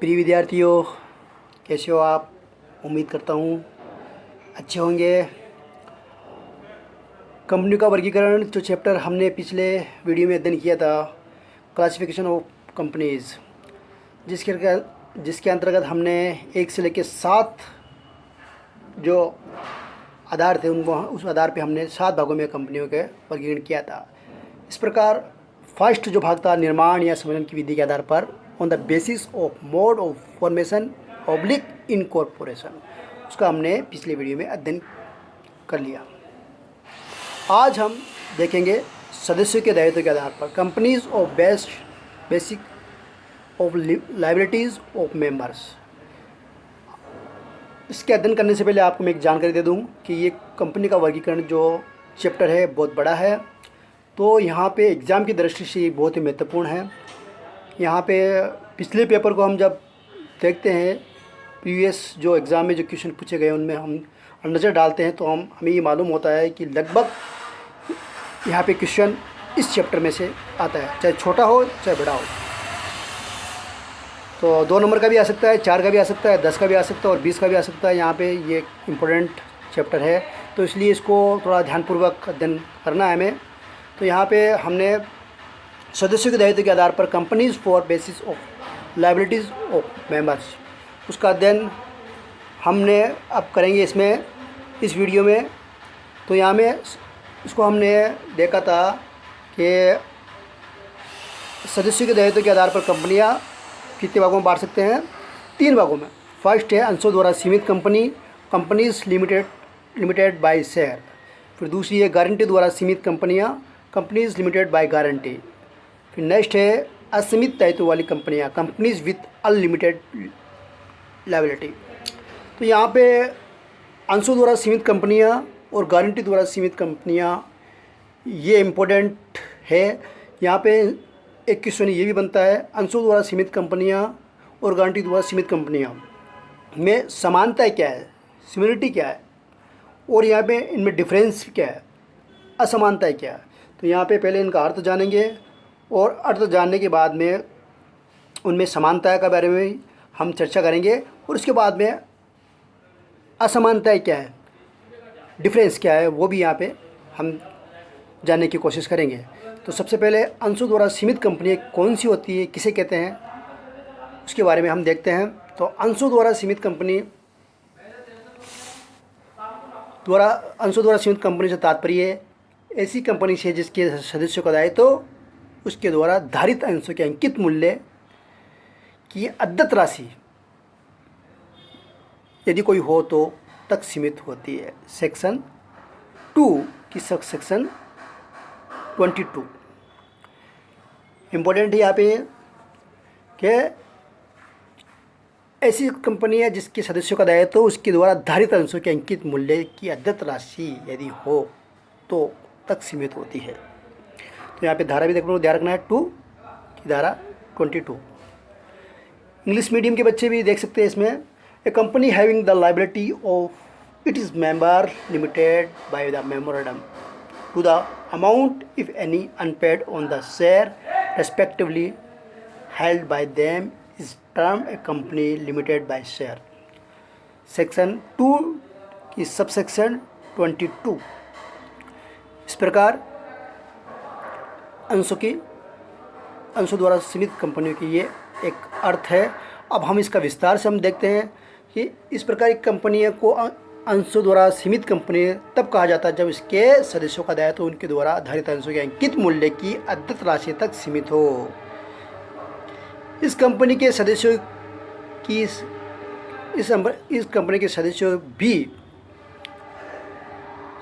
प्रिय विद्यार्थियों, कैसे हो आप? उम्मीद करता हूँ अच्छे होंगे। कंपनी का वर्गीकरण जो चैप्टर हमने पिछले वीडियो में अध्ययन किया था, क्लासिफिकेशन ऑफ कंपनीज़, जिसके अंतर्गत हमने 1 से लेकर 7 जो आधार थे उनको उस आधार पे हमने 7 भागों में कंपनियों के वर्गीकरण किया था। इस प्रकार फर्स्ट जो भाग था निर्माण या संवर्धन की विधि के आधार पर, on the basis of mode of formation oblique incorporation, उसका हमने पिछले वीडियो में अध्ययन कर लिया। आज हम देखेंगे सदस्यों के दायित्व के आधार पर companies of basic of liabilities of members. इसके अध्ययन करने से पहले आपको मैं एक जानकारी दे दूं कि ये कंपनी का वर्गीकरण जो चैप्टर है बहुत बड़ा है, तो यहाँ पे एग्ज़ाम की दृष्टि से बहुत ही महत्वपूर्ण है। यहाँ पे पिछले पेपर को हम जब देखते हैं, प्रीवियस जो एग्ज़ाम में जो क्वेश्चन पूछे गए उनमें हम नज़र डालते हैं तो हमें ये मालूम होता है कि लगभग यहाँ पे क्वेश्चन इस चैप्टर में से आता है, चाहे छोटा हो चाहे बड़ा हो। तो 2 नंबर का भी आ सकता है, 4 का भी आ सकता है, 10 का भी आ सकता है और 20 का भी आ सकता है। यहाँ पे ये इम्पोर्टेंट चैप्टर है, तो इसलिए इसको थोड़ा ध्यानपूर्वक अध्ययन करना है हमें। तो यहाँ पे हमने सदस्यों के दायित्व के आधार पर companies for basis of liabilities of members, उसका अध्ययन हमने अब करेंगे इसमें इस वीडियो में। तो यहाँ में इसको हमने देखा था कि सदस्यों के दायित्व के आधार पर कंपनियाँ कितने भागों में बांट सकते हैं? 3 भागों में। फर्स्ट है अंशों द्वारा सीमित company, companies limited by share. फिर दूसरी है गारंटी द्वारा सीमित कंपनियाँ, कंपनीज लिमिटेड बाय गारंटी। फिर नेक्स्ट है असीमित दायित्व वाली कंपनियाँ, कंपनीज विथ अनलिमिटेड लायबिलिटी। तो यहाँ पे अंशों द्वारा सीमित कंपनियाँ और गारंटी द्वारा सीमित कंपनियाँ, ये इम्पोर्टेंट है। यहाँ पे एक क्वेश्चन ये भी बनता है, अंशों द्वारा सीमित कंपनियाँ और गारंटी द्वारा सीमित कंपनियाँ में समानता क्या है, सिमिलरिटी क्या है, और यहाँ पे इनमें डिफरेंस क्या है, असमानता क्या है। तो यहाँ पे पहले इनका अर्थ जानेंगे और अर्थ जानने के बाद में उनमें समानता के बारे में हम चर्चा करेंगे, और उसके बाद में असमानता क्या है, डिफरेंस क्या है, वो भी यहाँ पे हम जानने की कोशिश करेंगे। तो सबसे पहले अंशों द्वारा सीमित कंपनी कौन सी होती है, किसे कहते हैं, उसके बारे में हम देखते हैं। तो अंशों द्वारा सीमित कंपनी से तात्पर्य ऐसी कंपनी से जिसके सदस्यों का दायित्व तो उसके द्वारा धारित अंशों के अंकित मूल्य की अद्यत राशि यदि कोई हो तो तक सीमित होती है। सेक्शन 2 की सब सेक्शन 22 इम्पोर्टेंट है यहाँ पे कि ऐसी कंपनी है जिसके सदस्यों का दायित्व तो उसके द्वारा धारित अंशों के अंकित मूल्य की अद्यत राशि यदि हो तो तक सीमित होती है। तो यहाँ पे धारा भी देखो, ध्यान रखना है 2 की धारा 22। इंग्लिश मीडियम के बच्चे भी देख सकते हैं इसमें, a company having the liability of it is member limited by the memorandum to the amount if any unpaid on the share respectively held by them is term a company limited by share. Section 2 की subsection 22। इस प्रकार अंशों द्वारा सीमित कंपनियों की ये एक अर्थ है। अब हम इसका विस्तार से हम देखते हैं कि इस प्रकार की कंपनियों को अंशों द्वारा सीमित कंपनी तब कहा जाता है जब इसके सदस्यों का दायित्व तो उनके द्वारा धारित अंशों के अंकित मूल्य की अद्यत राशि तक सीमित हो। इस कंपनी के सदस्यों की इस कंपनी के सदस्यों भी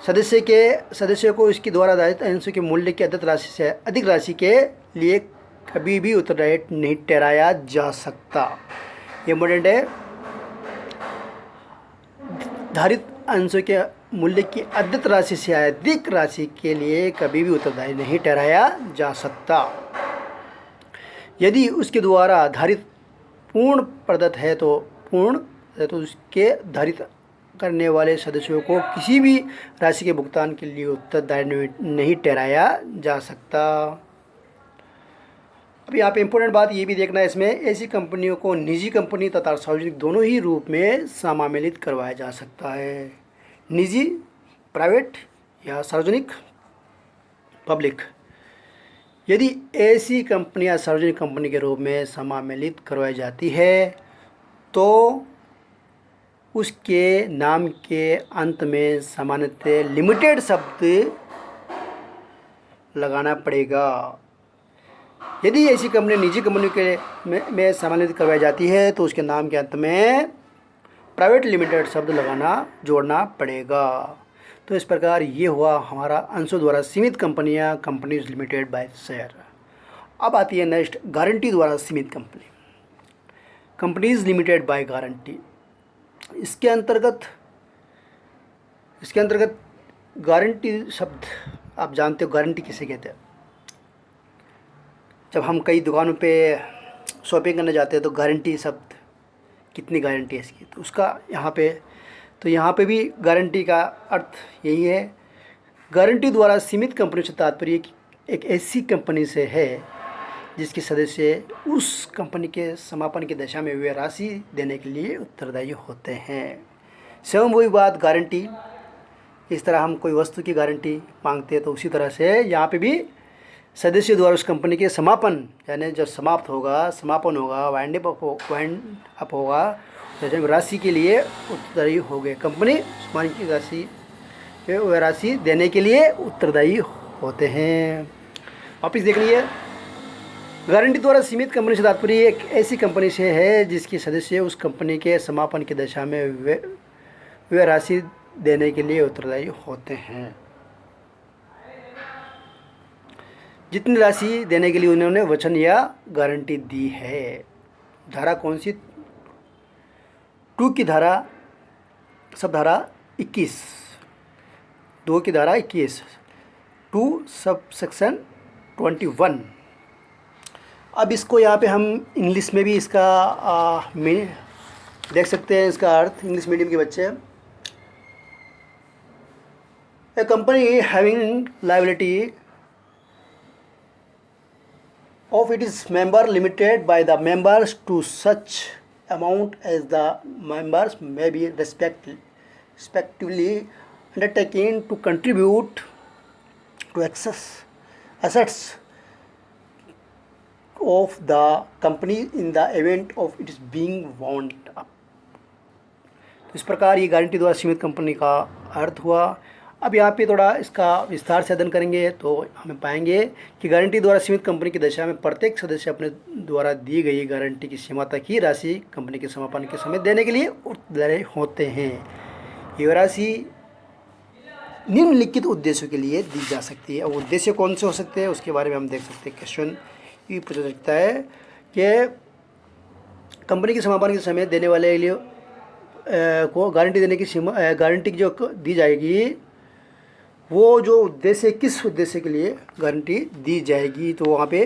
सदस्यों को इसके द्वारा धारित अंशों के मूल्य की अद्यत राशि से अधिक राशि के लिए कभी भी उत्तरदायी नहीं ठहराया जा सकता। ये इम्पोर्टेंट है, धारित अंशों के मूल्य की अद्यत राशि से अधिक राशि के लिए कभी भी उत्तरदायी नहीं ठहराया जा सकता। यदि उसके द्वारा धारित पूर्ण प्रदत्त है तो उसके धारित करने वाले सदस्यों को किसी भी राशि के भुगतान के लिए उत्तरदायी नहीं ठहराया जा सकता। अब यहाँ पे इम्पोर्टेंट बात ये भी देखना है इसमें, ऐसी कंपनियों को निजी कंपनी तथा सार्वजनिक दोनों ही रूप में सम्मिलित करवाया जा सकता है। निजी प्राइवेट या सार्वजनिक पब्लिक। यदि ऐसी कंपनियां सार्वजनिक कंपनी के रूप में सम्मिलित करवाई जाती है तो उसके नाम के अंत में सामान्यतः लिमिटेड शब्द लगाना पड़ेगा। यदि ऐसी कंपनी निजी कंपनी के में सम्मिलित करवाई जाती है तो उसके नाम के अंत में प्राइवेट लिमिटेड शब्द जोड़ना पड़ेगा। तो इस प्रकार ये हुआ हमारा अंशों द्वारा सीमित कंपनियां, कंपनीज लिमिटेड बाय शेयर। अब आती है नेक्स्ट, गारंटी द्वारा सीमित company, companies limited by guarantee. इसके अंतर्गत गारंटी शब्द आप जानते हो, गारंटी किसे कहते हैं। जब हम कई दुकानों पे शॉपिंग करने जाते हैं तो गारंटी शब्द, कितनी गारंटी है इसकी, तो उसका यहाँ पे भी गारंटी का अर्थ यही है। गारंटी द्वारा सीमित कंपनी से तात्पर्य एक ऐसी कंपनी से है जिसके सदस्य उस कंपनी के समापन की दशा में वे राशि देने के लिए उत्तरदायी होते हैं। स्वयं वही बात गारंटी, इस तरह हम कोई वस्तु की गारंटी मांगते हैं तो उसी तरह से यहाँ पे भी सदस्य द्वारा उस कंपनी के समापन, यानी जब समापन होगा, वाइंड अप होगा, जैसे राशि के लिए उत्तरदायी हो गए। कंपनी सम्मान की राशि देने के लिए उत्तरदायी होते हैं। वापिस देख लीजिए, गारंटी द्वारा सीमित कंपनी से तात्पर्य एक ऐसी कंपनी से है जिसके सदस्य उस कंपनी के समापन की दशा में वे राशि देने के लिए उत्तरदायी होते हैं। जितनी राशि देने के लिए उन्होंने वचन या गारंटी दी है। धारा कौन सी? 2 की धारा, सब धारा 21, 2 की धारा 21, 2 सब सेक्शन 21। अब इसको यहाँ पे हम इंग्लिश में भी इसका देख सकते हैं, इसका अर्थ इंग्लिश मीडियम के बच्चे। A company having liability of its member limited by the members to such amount as the members may be respectively undertaken to contribute to assets of the company in the event of its being wound up। तो इस प्रकार ये guarantee द्वारा सीमित company का अर्थ हुआ। अब यहाँ पे थोड़ा इसका विस्तार से अध्ययन करेंगे तो हमें पाएंगे कि गारंटी द्वारा सीमित कंपनी की दशा में प्रत्येक सदस्य अपने द्वारा दी गई गारंटी की सीमा तक ही राशि कंपनी के समापन के समय देने के लिए उत्तरदायी होते हैं। ये राशि निम्नलिखित उद्देश्यों के लिए दी जा सकती है। अब उद्देश्य कौन से हो सकते हैं उसके बारे में हम देख सकते हैं। क्वेश्चन ये पूछा सकता है कि कंपनी के समापन के समय देने वाले लिए को गारंटी देने की सीमा, गारंटी जो दी जाएगी वो जो उद्देश्य, किस उद्देश्य के लिए गारंटी दी जाएगी, तो वहाँ पे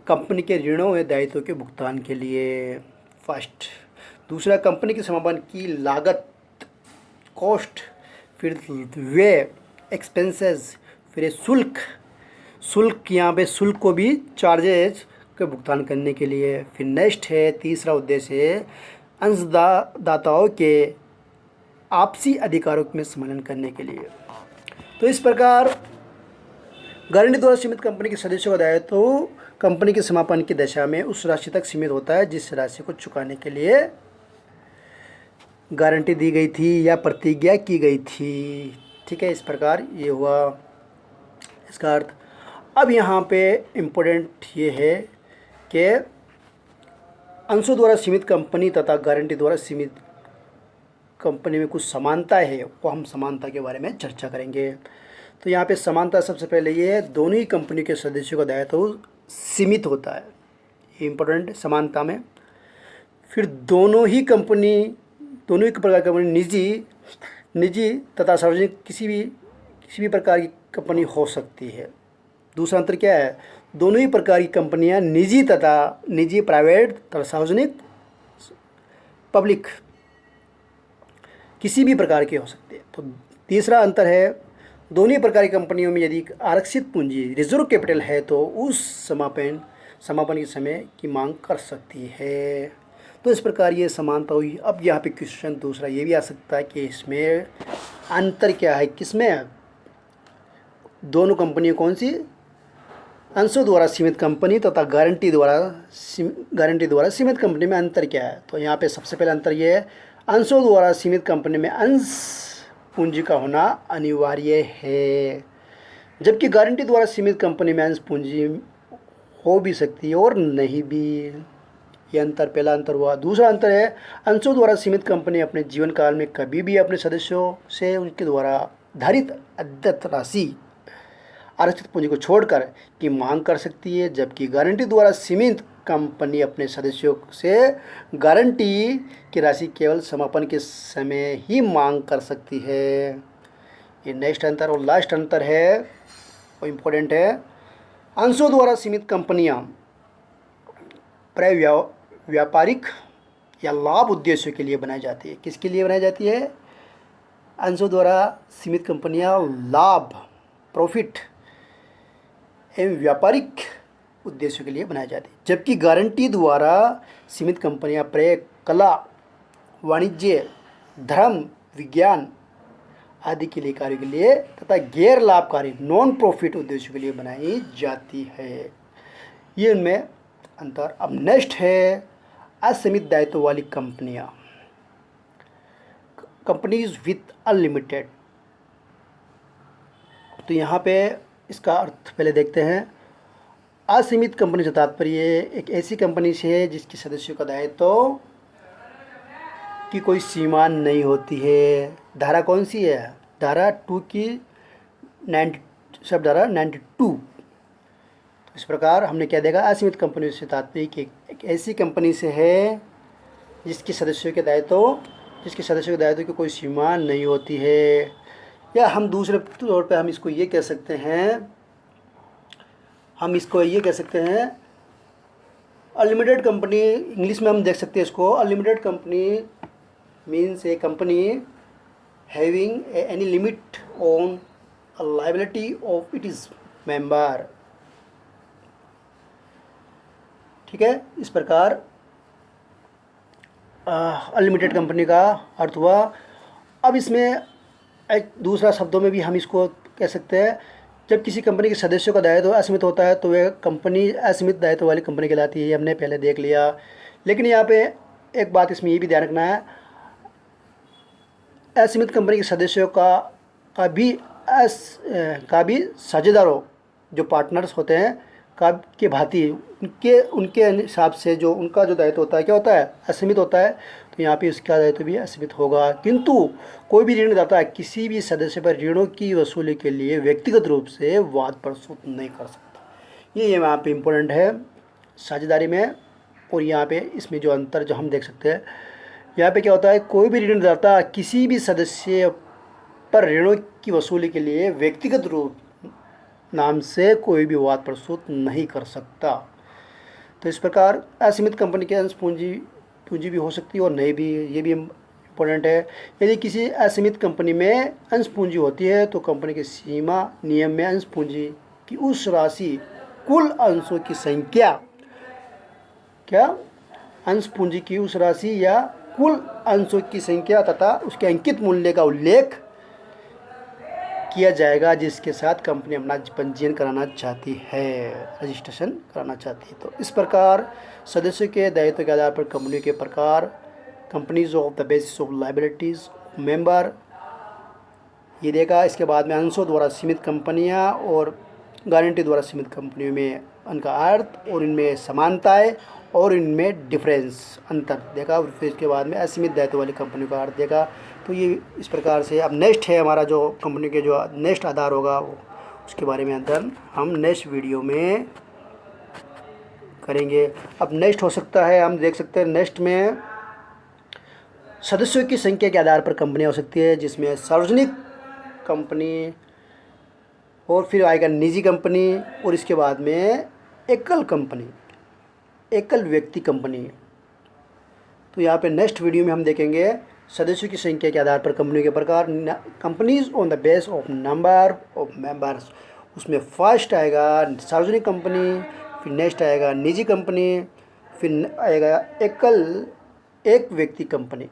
कंपनी के ऋणों या दायित्वों के भुगतान के लिए फर्स्ट। दूसरा, कंपनी के समापन की लागत, कॉस्ट, फिर वे एक्सपेंसेस, फिर शुल्क यहाँ पे शुल्क को भी चार्जेज के भुगतान करने के लिए। फिर नेक्स्ट है तीसरा उद्देश्य अंशदाताओं के आपसी अधिकारों में सम्मेलन करने के लिए। तो इस प्रकार गारंटी द्वारा सीमित कंपनी के सदस्यों का दायित्व तो कंपनी के समापन की दशा में उस राशि तक सीमित होता है जिस राशि को चुकाने के लिए गारंटी दी गई थी या प्रतिज्ञा की गई थी। ठीक है, इस प्रकार ये हुआ इसका अर्थ। अब यहाँ पे इम्पोर्टेंट ये है कि अंशों द्वारा सीमित कंपनी तथा गारंटी द्वारा सीमित कंपनी में कुछ समानता है, वो हम समानता के बारे में चर्चा करेंगे। तो यहाँ पे समानता सबसे पहले ये है, दोनों ही कंपनी के सदस्यों का दायित्व सीमित होता है, ये इम्पोर्टेंट है समानता में। फिर दोनों ही प्रकार की कंपनी निजी तथा सार्वजनिक किसी भी प्रकार की कंपनी हो सकती है। दूसरा अंतर क्या है? दोनों ही प्रकार की कंपनियां निजी प्राइवेट तथा सार्वजनिक पब्लिक किसी भी प्रकार की हो सकती है। तो तीसरा अंतर है, दोनों ही प्रकार की कंपनियों में यदि आरक्षित पूंजी रिजर्व कैपिटल है तो उस समापन के समय की मांग कर सकती है। तो इस प्रकार ये समानता हुई। अब यहाँ पे क्वेश्चन दूसरा ये भी आ सकता है कि इसमें अंतर क्या है, किसमें, दोनों कंपनियाँ कौन सी, अंशों द्वारा सीमित कंपनी तथा गारंटी द्वारा सीमित कंपनी में अंतर क्या है। तो यहाँ पे सबसे पहले अंतर ये है, अंशों द्वारा सीमित कंपनी में अंश पूंजी का होना अनिवार्य है, जबकि गारंटी द्वारा सीमित कंपनी में अंश पूंजी हो भी सकती है और नहीं भी। ये अंतर, पहला अंतर हुआ। दूसरा अंतर है, अंशों द्वारा सीमित कंपनी अपने जीवन काल में कभी भी अपने सदस्यों से उनके द्वारा धारित अद्यत राशि आरक्षित पूंजी को छोड़कर की मांग कर सकती है, जबकि गारंटी द्वारा सीमित कंपनी अपने सदस्यों से गारंटी की राशि केवल समापन के समय ही मांग कर सकती है। ये नेक्स्ट अंतर और लास्ट अंतर है, वो इम्पोर्टेंट है। अंशों द्वारा सीमित कंपनियां प्राय व्यापारिक या लाभ उद्देश्यों के लिए बनाई जाती है। किसके लिए बनाई जाती है? अंशों द्वारा सीमित कंपनियां लाभ, प्रॉफिट एवं व्यापारिक उद्देश्यों के लिए बनाई जाती है, जबकि गारंटी द्वारा सीमित कंपनियां प्राय कला, वाणिज्य, धर्म, विज्ञान आदि के लिए कार्यों के लिए तथा गैर लाभकारी नॉन प्रॉफिट उद्देश्यों के लिए बनाई जाती है। ये उनमें अंतर। अब नेक्स्ट है असीमित दायित्व वाली कंपनियां, कंपनीज विथ अनलिमिटेड। तो यहाँ पे इसका अर्थ पहले देखते हैं। असीमित कंपनी से तात्पर्य एक ऐसी कंपनी से है जिसके सदस्यों का दायित्व की कोई सीमा नहीं होती है। धारा कौन सी है? धारा 2 की 92। इस प्रकार हमने क्या देखा, असीमित कंपनी से तात्पर्य कि एक ऐसी कंपनी से है जिसके सदस्यों के दायित्व की कोई सीमा नहीं होती है। या हम दूसरे तौर पे हम इसको ये कह सकते हैं, अनलिमिटेड कंपनी। इंग्लिश में हम देख सकते हैं इसको, unlimited company means A company having any limit on liability of it is member. ठीक है, इस प्रकार अनलिमिटेड कंपनी का अर्थ हुआ। अब इसमें एक दूसरा शब्दों में भी हम इसको कह सकते हैं, जब किसी कंपनी के सदस्यों का दायित्व असीमित होता है तो वह कंपनी असीमित दायित्व वाली कंपनी कहलाती है। ये हमने पहले देख लिया। लेकिन यहाँ पे एक बात इसमें ये भी ध्यान रखना है, असीमित कंपनी के सदस्यों का भी साझेदारों जो पार्टनर्स होते हैं के भांति उनके हिसाब से जो उनका जो दायित्व होता है क्या होता है? असीमित होता है। तो यहाँ पे उसका दायित्व भी असीमित होगा। किंतु कोई भी ऋणदाता किसी भी सदस्य पर ऋणों की वसूली के लिए व्यक्तिगत रूप से वाद प्रस्तुत नहीं कर सकता। ये यहाँ पे इम्पोर्टेंट है साझेदारी में। और यहाँ पे इसमें जो अंतर जो हम देख सकते हैं, यहाँ पे क्या होता है, कोई भी ऋणदाता किसी भी सदस्य पर ऋणों की वसूली के लिए व्यक्तिगत रूप नाम से कोई भी वाद प्रस्तुत नहीं कर सकता। तो इस प्रकार असीमित कंपनी के अंश पूंजी भी हो सकती है और नहीं भी, ये भी इम्पोर्टेंट है। यदि किसी असीमित कंपनी में अंश पूंजी होती है तो कंपनी के सीमा नियम में अंश पूंजी की उस राशि कुल अंशों की संख्या, क्या अंश पूंजी की उस राशि या कुल अंशों की संख्या तथा उसके अंकित मूल्य का उल्लेख किया जाएगा जिसके साथ कंपनी अपना पंजीयन कराना चाहती है, रजिस्ट्रेशन कराना चाहती है। तो इस प्रकार सदस्यों के दायित्व के आधार पर कंपनी के प्रकार, companies of the basis of liabilities member, ये देखा। इसके बाद में अंशों द्वारा सीमित कंपनियां और गारंटी द्वारा सीमित कंपनियों में उनका अर्थ और इनमें समानताएं और इनमें डिफरेंस, अंतर देखा। और फिर इसके बाद में असीमित दायित्व वाली कंपनी का अर्थ देखा। तो ये इस प्रकार से। अब नेक्स्ट है हमारा जो कंपनी के जो नेक्स्ट आधार होगा उसके बारे में अध्ययन हम नेक्स्ट वीडियो में करेंगे। अब नेक्स्ट हो सकता है, हम देख सकते हैं नेक्स्ट में सदस्यों की संख्या के आधार पर कंपनियाँ हो सकती है, जिसमें सार्वजनिक कंपनी और फिर आएगा निजी कंपनी और इसके बाद में एकल कंपनी, एकल व्यक्ति कंपनी। तो यहाँ पे नेक्स्ट वीडियो में हम देखेंगे सदस्यों की संख्या के आधार पर कंपनी के प्रकार, companies on the base of number of members. उसमें फर्स्ट आएगा सार्वजनिक कंपनी, फिर नेक्स्ट आएगा निजी कंपनी, फिर आएगा एक व्यक्ति कंपनी,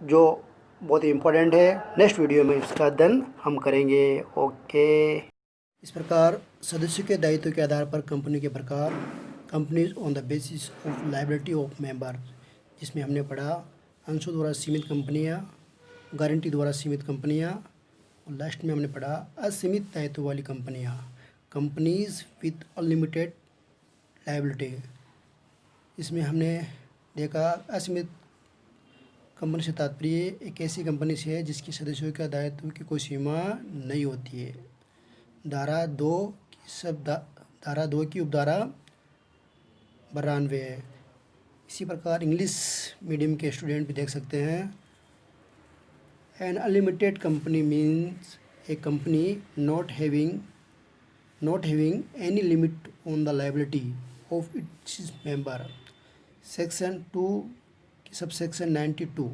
जो बहुत ही इम्पोर्टेंट है। नेक्स्ट वीडियो में इसका अध्ययन हम करेंगे। ओके। इस प्रकार सदस्यों के दायित्व के आधार पर कंपनी के प्रकार, companies on the basis of liability of member, जिसमें हमने पढ़ा अंशों द्वारा सीमित कंपनियां, गारंटी द्वारा सीमित कंपनियां, और लास्ट में हमने पढ़ा असीमित दायित्व वाली कंपनियां, कंपनीज विथ अनलिमिटेड लायबिलिटी। इसमें हमने देखा असीमित कंपनी से तात्पर्य एक ऐसी कंपनी से है जिसके सदस्यों का दायित्व की कोई सीमा नहीं होती है। धारा 2 की उपधारा 92 है। इसी प्रकार इंग्लिश मीडियम के स्टूडेंट भी देख सकते हैं। An unlimited company means A company not having any limit on the liability of its member. Section 2 की सबसेक्शन 92